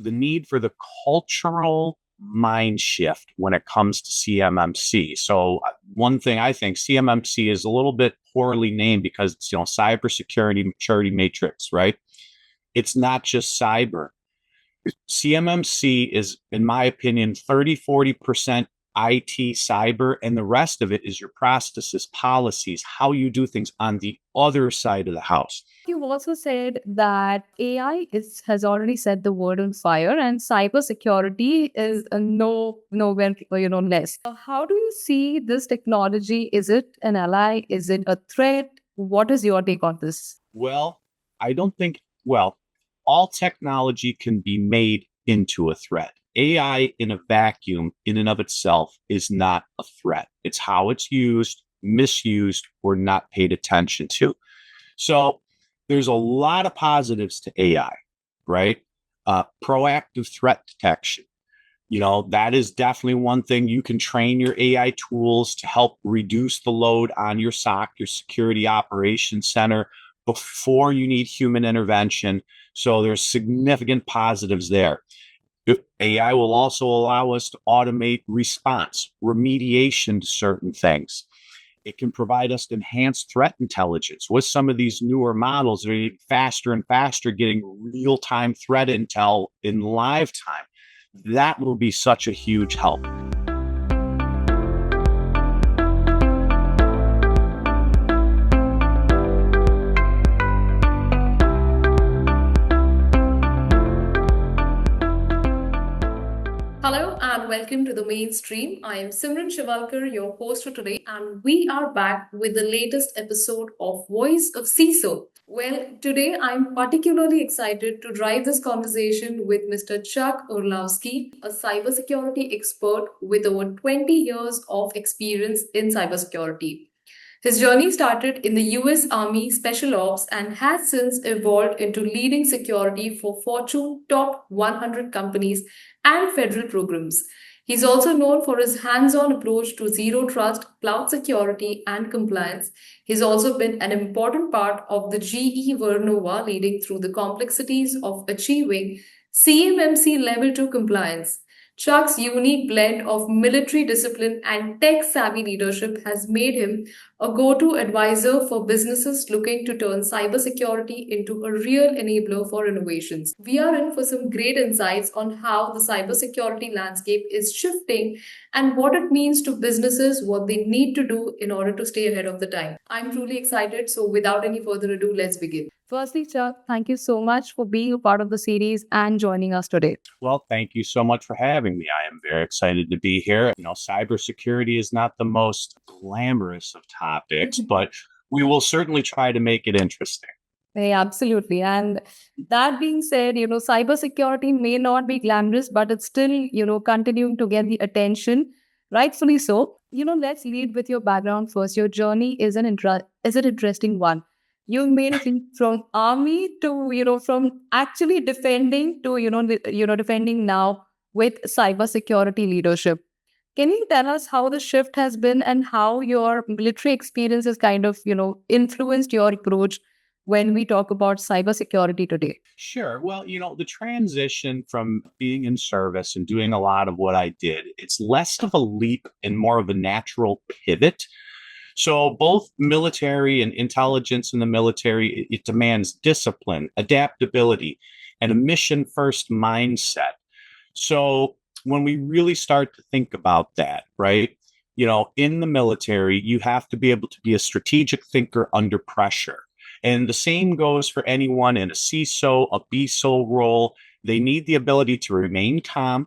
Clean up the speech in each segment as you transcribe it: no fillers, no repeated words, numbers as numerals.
the need for the cultural mind shift when it comes to CMMC. So one thing I think CMMC is a little bit poorly named because it's, cybersecurity maturity matrix, right? It's not just cyber. CMMC is, in my opinion, 30-40% IT cyber, and the rest of it is your processes, policies, how you do things on the other side of the house. You've also said that has already set the world on fire, and cybersecurity is nowhere less. How do you see this technology? Is it an ally? Is it a threat? What is your take on this? Well, I don't think, well, all technology can be made into a threat. AI in a vacuum, in and of itself, is not a threat. It's how it's used, misused, or not paid attention to. So there's a lot of positives to AI, right? Proactive threat detection. That is definitely one thing. You can train your AI tools to help reduce the load on your SOC, your Security Operations Center, before you need human intervention. So there's significant positives there. AI will also allow us to automate response, remediation to certain things. It can provide us enhanced threat intelligence. With some of these newer models, they're faster and faster, getting real-time threat intel in live time. That will be such a huge help. Hello and welcome to the mainstream. I am Simran Shiwalkar, your host for today, and we are back with the latest episode of Voice of CISO. Well, today I'm particularly excited to drive this conversation with Mr. Chuck Orlowski, a cybersecurity expert with over 20 years of experience in cybersecurity. His journey started in the US Army Special Ops and has since evolved into leading security for Fortune top 100 companies and federal programs. He's also known for his hands on approach to zero trust, cloud security, and compliance. He's also been an important part of the GE Vernova, leading through the complexities of achieving CMMC Level 2 compliance. Chuck's unique blend of military discipline and tech savvy leadership has made him a go to advisor for businesses looking to turn cybersecurity into a real enabler for innovations. We are in for some great insights on how the cybersecurity landscape is shifting and what it means to businesses, what they need to do in order to stay ahead of the time. I'm truly excited, so without any further ado, let's begin. Firstly, Chuck, thank you so much for being a part of the series and joining us today. Well, thank you so much for having me. I am very excited to be here. Cybersecurity is not the most glamorous of topics, but we will certainly try to make it interesting. Yeah, absolutely. And that being said, cybersecurity may not be glamorous, but it's still, continuing to get the attention, rightfully so. Let's lead with your background first. Your journey is an interesting one. You made it from army to, from actually defending to, defending now with cybersecurity leadership. Can you tell us how the shift has been and how your military experience has kind of, influenced your approach when we talk about cybersecurity today? Sure. Well, the transition from being in service and doing a lot of what I did, it's less of a leap and more of a natural pivot. So both military and intelligence in the military, it demands discipline, adaptability, and a mission first mindset. So when we really start to think about that, right? In the military, you have to be able to be a strategic thinker under pressure. And the same goes for anyone in a CISO, a BISO role. They need the ability to remain calm,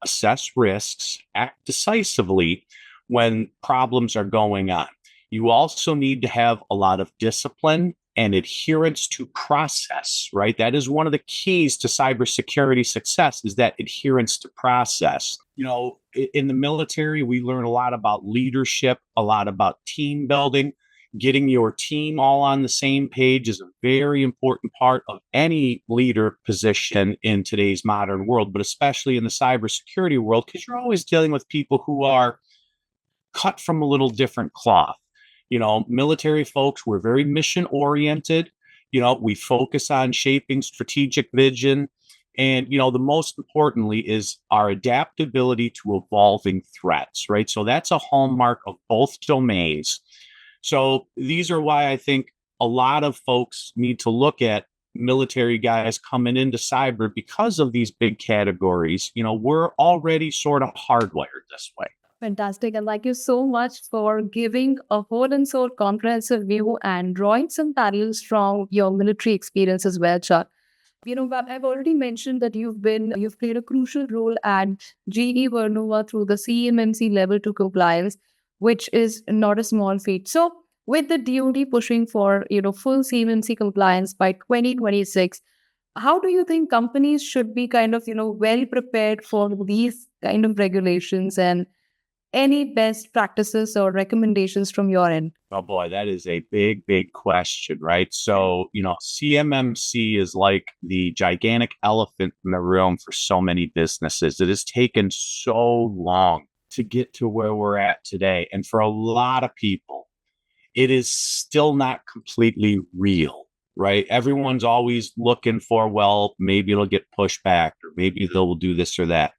assess risks, act decisively when problems are going on. You also need to have a lot of discipline and adherence to process, right? That is one of the keys to cybersecurity success, is that adherence to process. In the military, we learn a lot about leadership, a lot about team building. Getting your team all on the same page is a very important part of any leader position in today's modern world, but especially in the cybersecurity world, because you're always dealing with people who are cut from a little different cloth. Military folks, we're very mission oriented. We focus on shaping strategic vision And, the most importantly is our adaptability to evolving threats, right? So that's a hallmark of both domains. So these are why I think a lot of folks need to look at military guys coming into cyber because of these big categories. We're already sort of hardwired this way. Fantastic. And thank you so much for giving a whole and soul comprehensive view and drawing some parallels from your military experience as well, Chuck. But I've already mentioned that you've played a crucial role at GE Vernova through the CMMC level 2 compliance, which is not a small feat. So with the DoD pushing for, full CMMC compliance by 2026, how do you think companies should be kind of, well prepared for these kind of regulations, and any best practices or recommendations from your end? Oh boy, that is a big, big question, right? So, CMMC is like the gigantic elephant in the room for so many businesses. It has taken so long to get to where we're at today. And for a lot of people, it is still not completely real, right? Everyone's always looking for, well, maybe it'll get pushed back, or maybe they'll do this or that.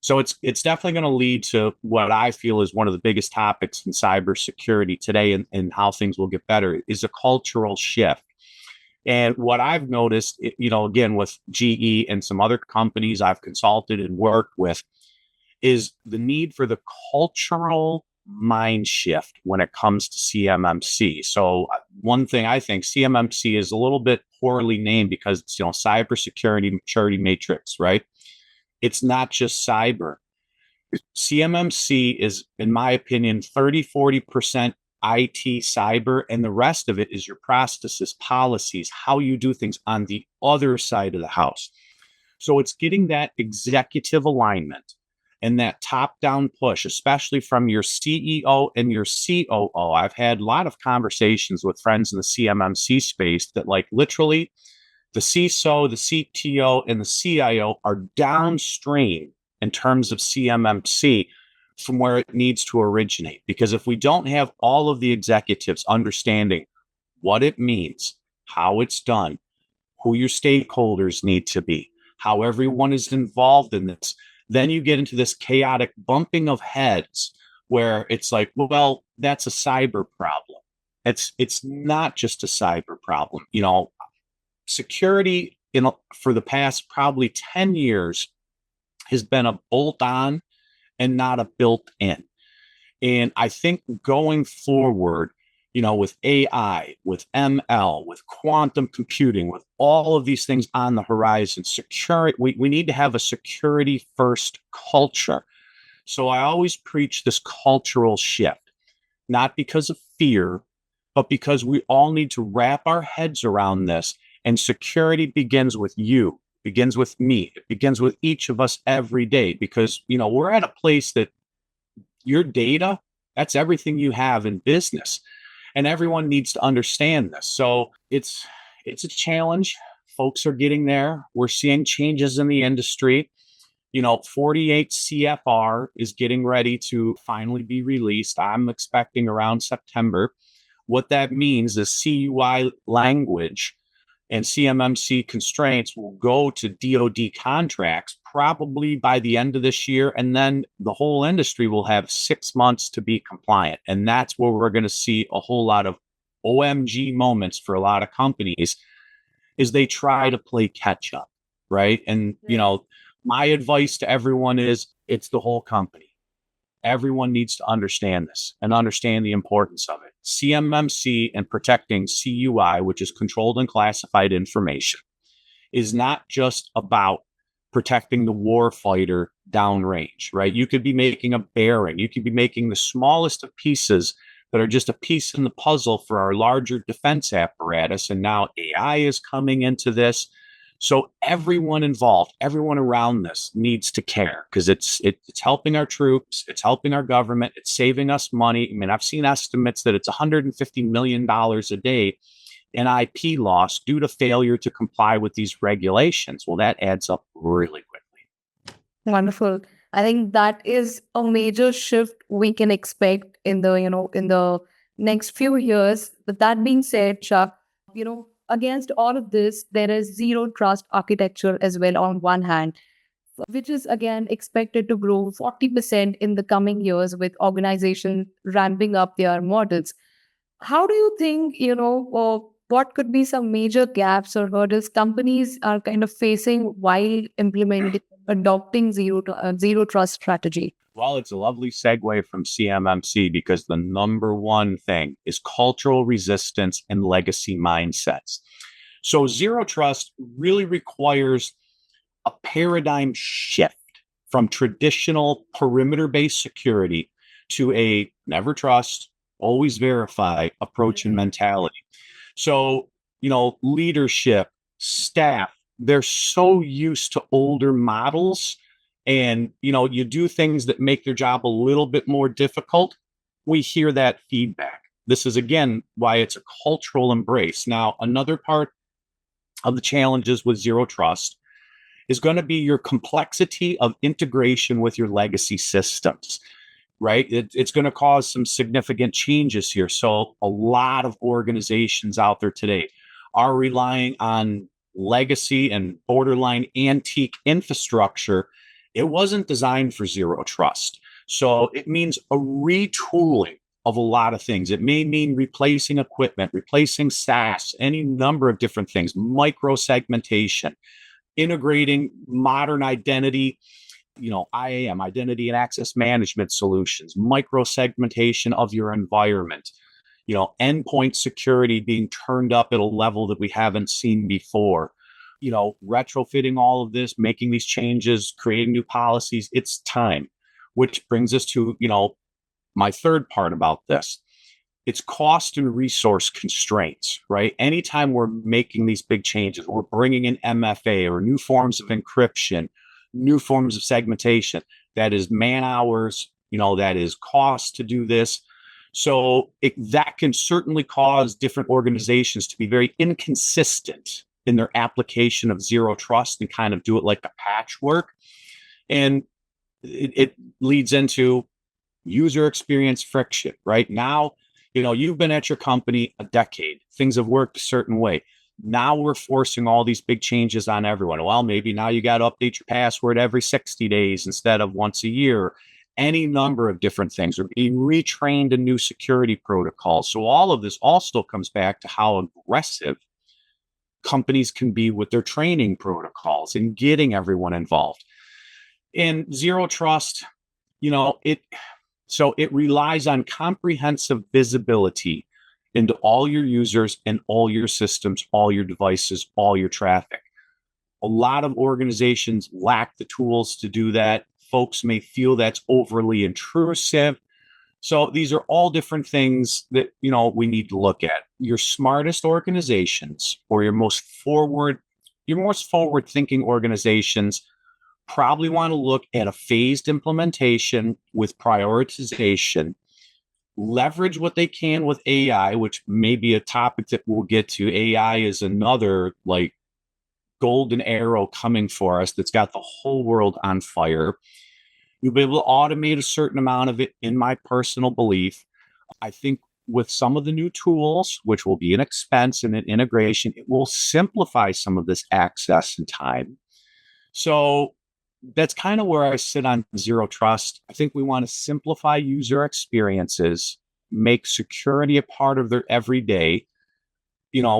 So it's definitely going to lead to what I feel is one of the biggest topics in cybersecurity today, and how things will get better, is a cultural shift. And what I've noticed, again, with GE and some other companies I've consulted and worked with, is the need for the cultural mind shift when it comes to CMMC. So one thing I think CMMC is a little bit poorly named because it's, cybersecurity maturity matrix, right? It's not just cyber. CMMC is, in my opinion, 30-40% IT cyber, and the rest of it is your processes, policies, how you do things on the other side of the house. So it's getting that executive alignment and that top down push, especially from your CEO and your COO. I've had a lot of conversations with friends in the CMMC space that, like, literally the CISO, the CTO, and the CIO are downstream in terms of CMMC from where it needs to originate. Because if we don't have all of the executives understanding what it means, how it's done, who your stakeholders need to be, how everyone is involved in this, then you get into this chaotic bumping of heads where it's like, well, that's a cyber problem. It's not just a cyber problem. Security for the past probably 10 years has been a bolt on and not a built in. And I think going forward, with AI, with ML, with quantum computing, with all of these things on the horizon, we need to have a security first culture. So I always preach this cultural shift, not because of fear, but because we all need to wrap our heads around this. And security begins with you, begins with me, it begins with each of us every day, because, we're at a place that your data, that's everything you have in business. And everyone needs to understand this. So it's a challenge. Folks are getting there. We're seeing changes in the industry. 48 CFR is getting ready to finally be released. I'm expecting around September. What that means is CUI language and CMMC constraints will go to DoD contracts probably by the end of this year. And then the whole industry will have 6 months to be compliant. And that's where we're going to see a whole lot of OMG moments for a lot of companies, is they try to play catch up, right? And, my advice to everyone is it's the whole company. Everyone needs to understand this and understand the importance of it. CMMC and protecting CUI, which is controlled and classified information, is not just about protecting the warfighter downrange, right? You could be making a bearing, you could be making the smallest of pieces that are just a piece in the puzzle for our larger defense apparatus. And now AI is coming into this. So everyone involved, everyone around this needs to care, because it's helping our troops, it's helping our government, it's saving us money. I mean, I've seen estimates that it's $150 million a day in IP loss due to failure to comply with these regulations. Well, that adds up really quickly. Wonderful. I think that is a major shift we can expect in the next few years. But that being said, Chuck, against all of this, there is zero trust architecture as well on one hand, which is again expected to grow 40% in the coming years with organizations ramping up their models. How do you think, what could be some major gaps or hurdles companies are kind of facing while implementing, adopting zero trust strategy? Well, it's a lovely segue from CMMC because the number one thing is cultural resistance and legacy mindsets. So, zero trust really requires a paradigm shift from traditional perimeter based security to a never trust, always verify approach and mentality. So, leadership, staff, they're so used to older models. And, you do things that make their job a little bit more difficult. We hear that feedback. This is, again, why it's a cultural embrace. Now, another part of the challenges with zero trust is going to be your complexity of integration with your legacy systems, right? It's going to cause some significant changes here. So, a lot of organizations out there today are relying on legacy and borderline antique infrastructure. It wasn't designed for zero trust. So, it means a retooling of a lot of things. It may mean replacing equipment, replacing SaaS, any number of different things, micro segmentation, integrating modern identity, IAM, identity and access management solutions, micro segmentation of your environment, endpoint security being turned up at a level that we haven't seen before, retrofitting all of this, making these changes, creating new policies. It's time, which brings us to, my third part about this. It's cost and resource constraints, right? Anytime we're making these big changes, we're bringing in MFA or new forms of encryption, new forms of segmentation, that is man hours, that is cost to do this. So that can certainly cause different organizations to be very inconsistent in their application of zero trust and kind of do it like a patchwork. And it leads into user experience friction, right? Now, you've been at your company a decade. Things have worked a certain way. Now we're forcing all these big changes on everyone. Well, maybe now you got to update your password every 60 days instead of once a year. Any number of different things, or being retrained in new security protocols. So all of this also comes back to how aggressive companies can be with their training protocols and getting everyone involved. In zero trust, it relies on comprehensive visibility into all your users and all your systems, all your devices, all your traffic. A lot of organizations lack the tools to do that. Folks may feel that's overly intrusive. So these are all different things that, we need to look at. Your smartest organizations or your most forward thinking organizations probably want to look at a phased implementation with prioritization, leverage what they can with AI, which may be a topic that we'll get to. AI is another golden arrow coming for us that's got the whole world on fire. You'll be able to automate a certain amount of it, in my personal belief. I think with some of the new tools, which will be an expense and an integration, it will simplify some of this access and time. So that's kind of where I sit on zero trust. I think we want to simplify user experiences, make security a part of their everyday.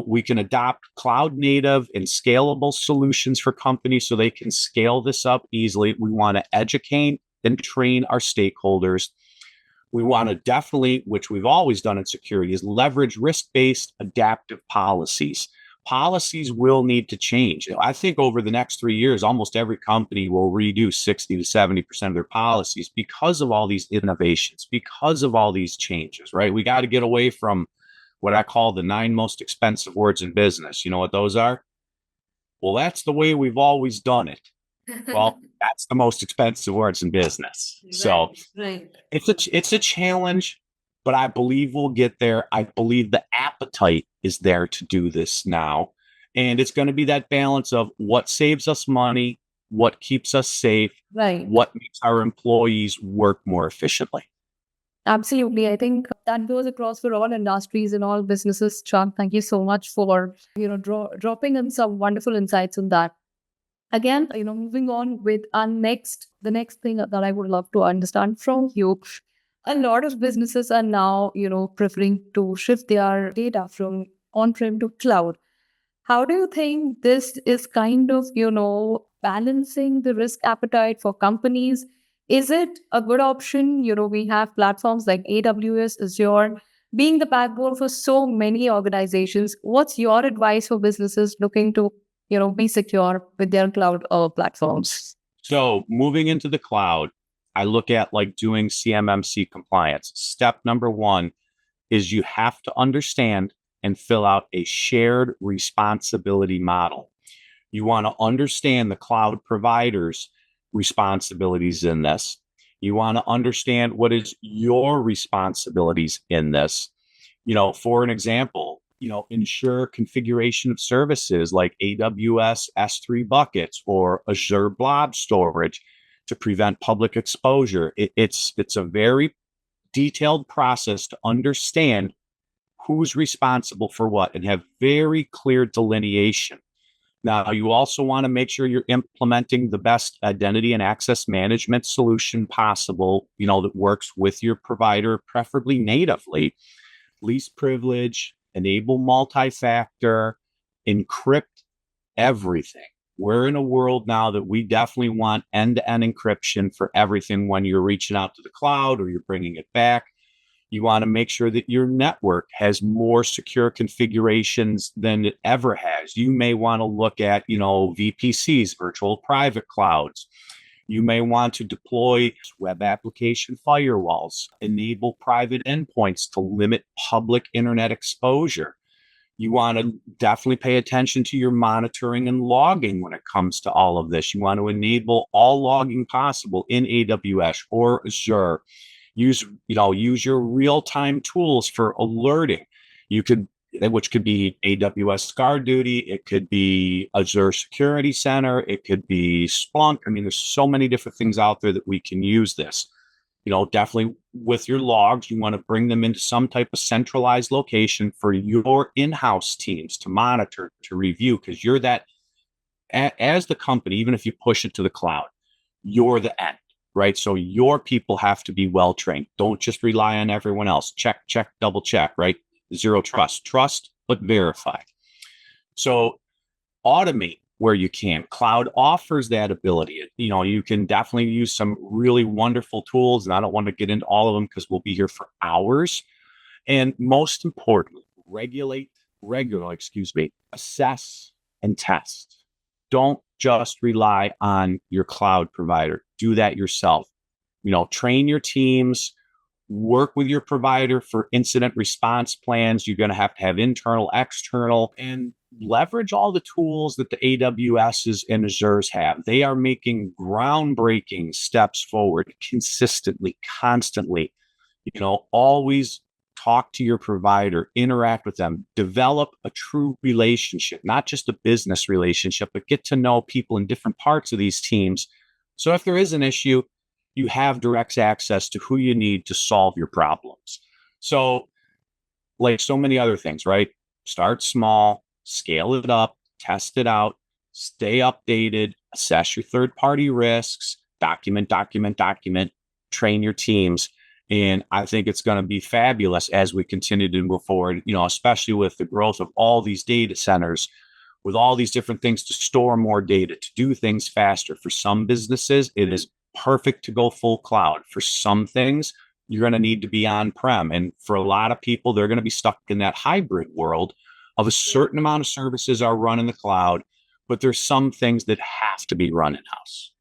We can adopt cloud native and scalable solutions for companies so they can scale this up easily. We want to educate and train our stakeholders. We want to definitely, which we've always done in security, is leverage risk-based adaptive policies. Policies will need to change. I think over the next 3 years, almost every company will redo 60 to 70% of their policies because of all these innovations, because of all these changes, right? We got to get away from what I call the 9 most expensive words in business. You know what those are? Well, that's the way we've always done it. Well, that's the most expensive words in business. So Right. it's a challenge, but I believe we'll get there. I believe the appetite is there to do this now. And it's going to be that balance of what saves us money, what keeps us safe, Right. what makes our employees work more efficiently. Absolutely. I think that goes across for all industries and all businesses. Chuck, thank you so much for dropping in some wonderful insights on that. Again, moving on with the next thing that I would love to understand from you. A lot of businesses are now, preferring to shift their data from on-prem to cloud. How do you think this is kind of, balancing the risk appetite for companies? Is it a good option? We have platforms like AWS, Azure, being the backbone for so many organizations. What's your advice for businesses looking to, be secure with their cloud platforms? So moving into the cloud, I look at like doing CMMC compliance. Step number one is you have to understand and fill out a shared responsibility model. You want to understand the cloud provider's responsibilities in this. You want to understand what is your responsibilities in this. For an example, ensure configuration of services like AWS S3 buckets or Azure blob storage to prevent public exposure. It's a very detailed process to understand who's responsible for what and have very clear delineation. Now, you also want to make sure you're implementing the best identity and access management solution possible, that works with your provider, preferably natively. Least privilege, enable multi-factor, encrypt everything. We're in a world now that we definitely want end-to-end encryption for everything when you're reaching out to the cloud or you're bringing it back. You want to make sure that your network has more secure configurations than it ever has. You may want to look at, VPCs, virtual private clouds. You may want to deploy web application firewalls, enable private endpoints to limit public internet exposure. You want to definitely pay attention to your monitoring and logging when it comes to all of this. You want to enable all logging possible in AWS or Azure. Use your real-time tools for alerting. Which could be AWS GuardDuty, it could be Azure Security Center, it could be Splunk. I mean, there's so many different things out there that we can use this. Definitely with your logs, you want to bring them into some type of centralized location for your in-house teams to monitor, to review, because you're that, as the company, even if you push it to the cloud, you're the end, right? So your people have to be well-trained. Don't just rely on everyone else. Check, double check, right? Zero trust, but verify. So automate where you can. Cloud offers that ability. You can definitely use some really wonderful tools, and I don't want to get into all of them because we'll be here for hours. And most importantly, assess and test. Don't just rely on your cloud provider. Do that yourself. Train your teams, work with your provider for incident response plans. You're going to have internal, external, and leverage all the tools that the AWSs and Azures have. They are making groundbreaking steps forward consistently, constantly. Always talk to your provider, interact with them, develop a true relationship, not just a business relationship, but get to know people in different parts of these teams. So if there is an issue, you have direct access to who you need to solve your problems. So, like so many other things, right? Start small, scale it up, test it out, stay updated, assess your third-party risks, document, train your teams. And I think it's going to be fabulous as we continue to move forward, especially with the growth of all these data centers, with all these different things to store more data, to do things faster. For some businesses, it is perfect to go full cloud. For some things, you're going to need to be on-prem. And for a lot of people, they're going to be stuck in that hybrid world of a certain amount of services are run in the cloud, but there's some things that have to be run in-house.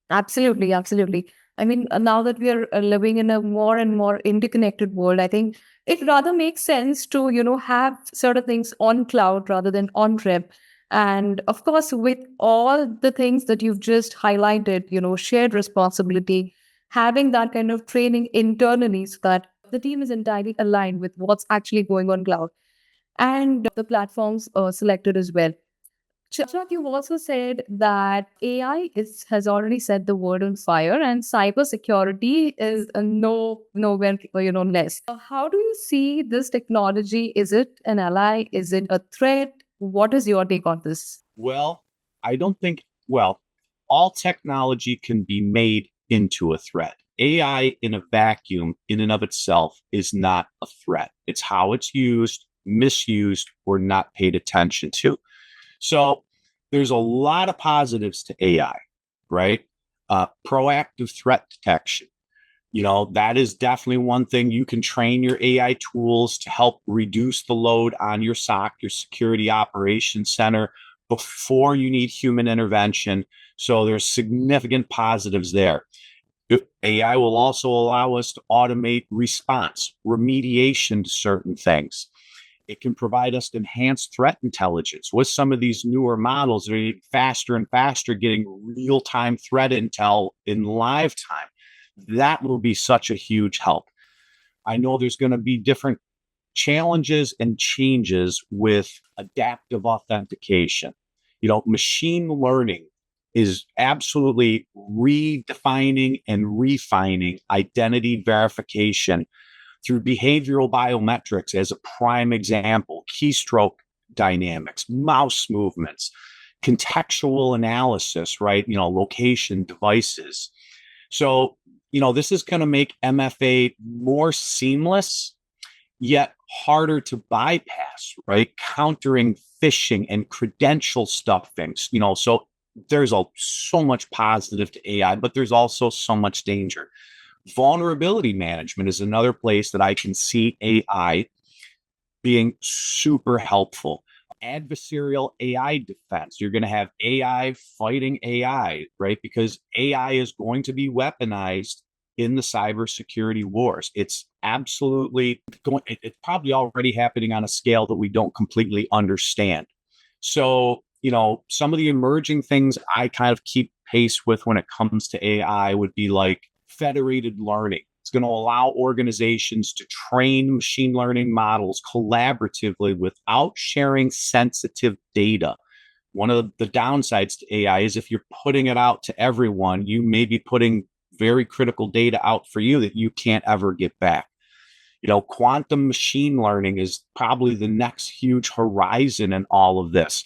Absolutely, absolutely. I mean, now that we are living in a more and more interconnected world, I think it rather makes sense to, have certain things on cloud rather than on-prem. And of course, with all the things that you've just highlighted, shared responsibility, having that kind of training internally so that the team is entirely aligned with what's actually going on cloud and the platforms selected as well. Chuck, you've also said that has already set the world on fire, and cybersecurity is nowhere less. How do you see this technology? Is it an ally? Is it a threat? What is your take on this? Well, I don't think, well, all technology can be made into a threat. AI in a vacuum, in and of itself, is not a threat. It's how it's used, misused, or not paid attention to. So there's a lot of positives to AI, right? Proactive threat detection. That is definitely one thing. You can train your AI tools to help reduce the load on your SOC, your security operations center, before you need human intervention. So there's significant positives there. AI will also allow us to automate response, remediation to certain things. It can provide us enhanced threat intelligence with some of these newer models that are faster and faster, getting real time threat intel in live time. That will be such a huge help. I know there's going to be different challenges and changes with adaptive authentication. Machine learning is absolutely redefining and refining identity verification through behavioral biometrics as a prime example, keystroke dynamics, mouse movements, contextual analysis, right? Location devices. So, this is going to make MFA more seamless, yet harder to bypass, right? Countering phishing and credential stuffings, so there's so much positive to AI, but there's also so much danger. Vulnerability management is another place that I can see AI being super helpful. Adversarial AI defense. You're going to have AI fighting AI, right? Because AI is going to be weaponized in the cybersecurity wars. It's absolutely going, it's probably already happening on a scale that we don't completely understand. So, some of the emerging things I kind of keep pace with when it comes to AI would be like federated learning. It's going to allow organizations to train machine learning models collaboratively without sharing sensitive data. One of the downsides to AI is if you're putting it out to everyone, you may be putting very critical data out for you that you can't ever get back. Quantum machine learning is probably the next huge horizon in all of this.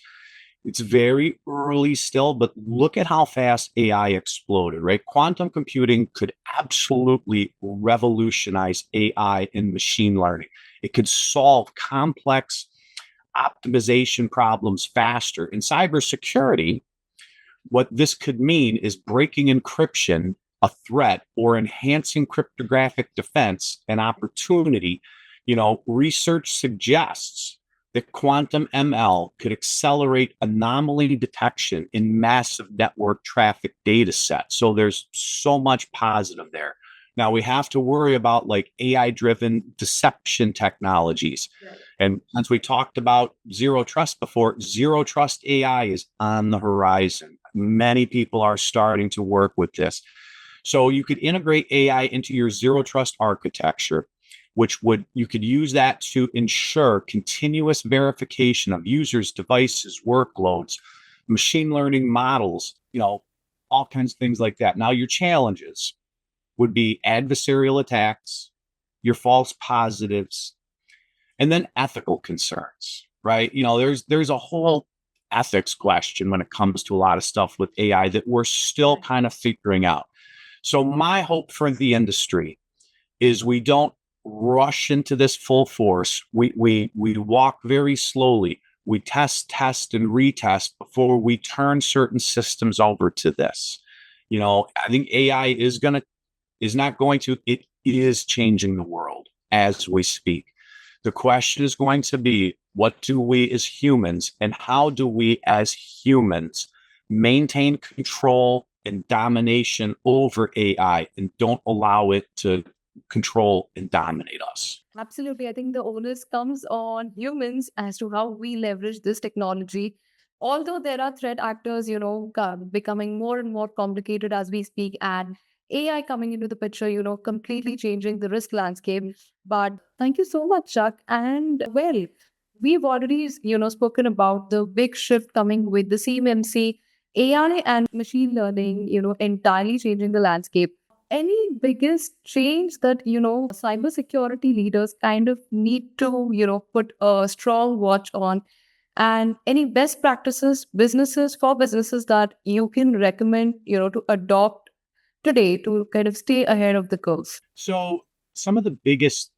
It's very early still, but look at how fast AI exploded, right? Quantum computing could absolutely revolutionize AI and machine learning. It could solve complex optimization problems faster. In cybersecurity, what this could mean is breaking encryption, a threat, or enhancing cryptographic defense, an opportunity. Research suggests that quantum ML could accelerate anomaly detection in massive network traffic data sets. So there's so much positive there. Now we have to worry about like AI driven deception technologies. Right. And since we talked about zero trust before, zero trust AI is on the horizon. Many people are starting to work with this. So you could integrate AI into your zero trust architecture, you could use that to ensure continuous verification of users, devices, workloads, machine learning models, all kinds of things like that. Now, your challenges would be adversarial attacks, your false positives, and then ethical concerns, right? There's a whole ethics question when it comes to a lot of stuff with AI that we're still kind of figuring out. So my hope for the industry is we don't rush into this full force. We walk very slowly. We test, and retest before we turn certain systems over to this. I think AI is not going to, it is changing the world as we speak. The question is going to be, what do we as humans and how do we as humans maintain control and domination over AI and don't allow it to control and dominate us? Absolutely. I think the onus comes on humans as to how we leverage this technology. Although there are threat actors, becoming more and more complicated as we speak, and AI coming into the picture, completely changing the risk landscape. But thank you so much, Chuck. And well, we've already, spoken about the big shift coming with the CMMC, AI and machine learning, entirely changing the landscape. Any biggest change that, cybersecurity leaders kind of need to, put a strong watch on, and any best practices businesses that you can recommend, to adopt today to kind of stay ahead of the curve? So, some of the biggest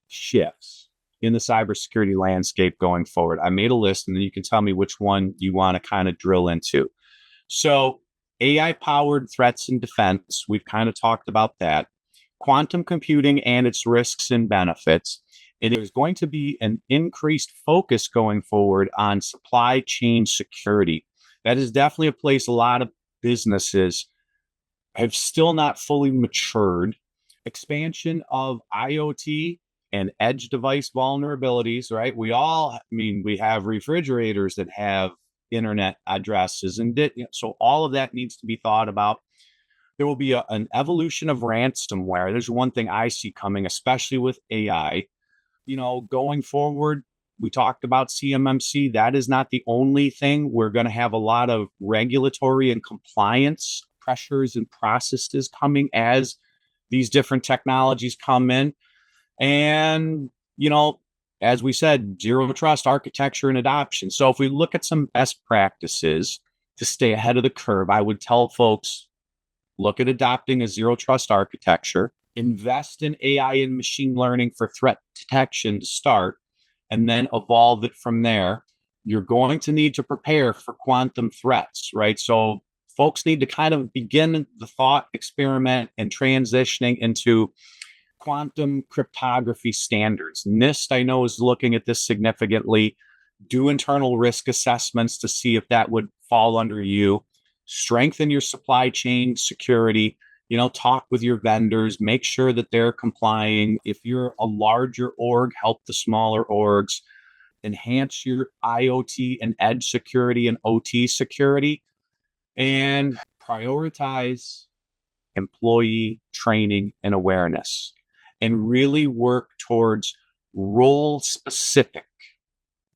shifts in the cybersecurity landscape going forward, I made a list and then you can tell me which one you want to kind of drill into. So, AI powered threats and defense, we've kind of talked about that. Quantum computing and its risks and benefits. And there's going to be an increased focus going forward on supply chain security. That is definitely a place a lot of businesses have still not fully matured. Expansion of IoT and edge device vulnerabilities, right? We have refrigerators that have internet addresses, and so all of that needs to be thought about. There will be an evolution of ransomware. There's one thing I see coming, especially with AI. Going forward, we talked about CMMC. That is not the only thing. We're going to have a lot of regulatory and compliance pressures and processes coming as these different technologies come in. And, as we said, zero trust architecture and adoption. So if we look at some best practices to stay ahead of the curve, I would tell folks, look at adopting a zero trust architecture, invest in AI and machine learning for threat detection to start, and then evolve it from there. You're going to need to prepare for quantum threats, right? So folks need to kind of begin the thought experiment and transitioning into quantum cryptography standards. NIST, I know, is looking at this significantly. Do internal risk assessments to see if that would fall under you. Strengthen your supply chain security. Talk with your vendors, make sure that they're complying. If you're a larger org, help the smaller orgs. Enhance your IoT and edge security and OT security, and prioritize employee training and awareness, and really work towards role specific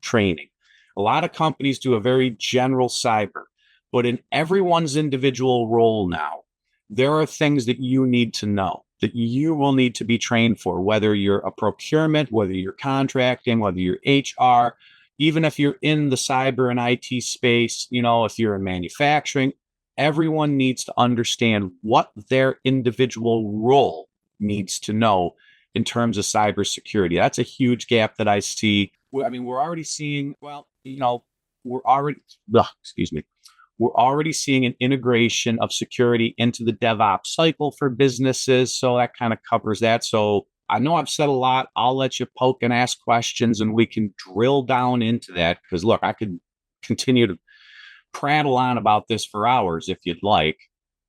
training. A lot of companies do a very general cyber, but in everyone's individual role now, there are things that you need to know, that you will need to be trained for, whether you're a procurement, whether you're contracting, whether you're HR, even if you're in the cyber and IT space, if you're in manufacturing, everyone needs to understand what their individual role needs to know in terms of cybersecurity. That's a huge gap that I see. We're already seeing, excuse me, we're already seeing an integration of security into the DevOps cycle for businesses. So that kind of covers that. So I know I've said a lot. I'll let you poke and ask questions and we can drill down into that. Because look, I could continue to prattle on about this for hours if you'd like.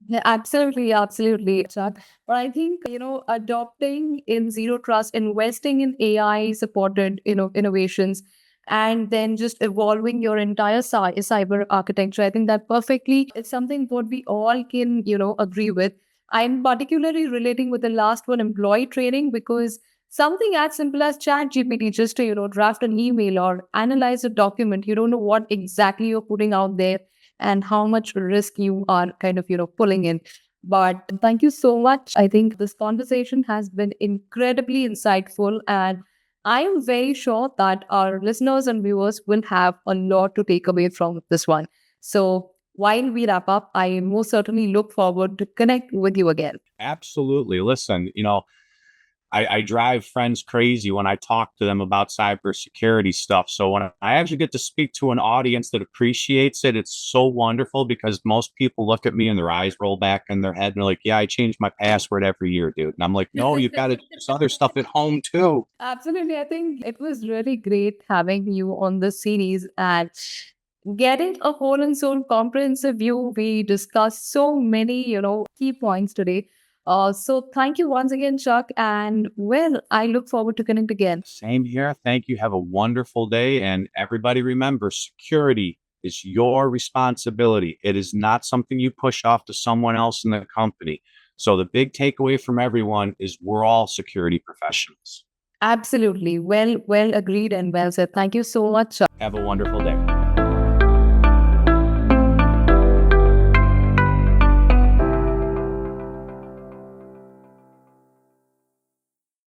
Yeah, absolutely, absolutely, Chuck. But I think, adopting in zero trust, investing in AI supported, innovations, and then just evolving your entire cyber architecture. I think that perfectly is something what we all can, agree with. I'm particularly relating with the last one, employee training, because something as simple as chat GPT, just to, draft an email or analyze a document, you don't know what exactly you're putting out there and how much risk you are kind of, pulling in. But thank you so much. I think this conversation has been incredibly insightful, and I am very sure that our listeners and viewers will have a lot to take away from this one. So while we wrap up, I most certainly look forward to connect with you again. Absolutely. Listen, I drive friends crazy when I talk to them about cybersecurity stuff. So when I actually get to speak to an audience that appreciates it, it's so wonderful because most people look at me and their eyes roll back in their head and they're like, yeah, I change my password every year, dude. And I'm like, no, you've got to do this other stuff at home too. Absolutely. I think it was really great having you on this series and getting a whole and soul comprehensive view. We discussed so many, key points today. So thank you once again, Chuck. And well, I look forward to connect again. Same here. Thank you. Have a wonderful day. And everybody remember, security is your responsibility. It is not something you push off to someone else in the company. So the big takeaway from everyone is we're all security professionals. Absolutely. Well agreed and well said. Thank you so much. Have a wonderful day.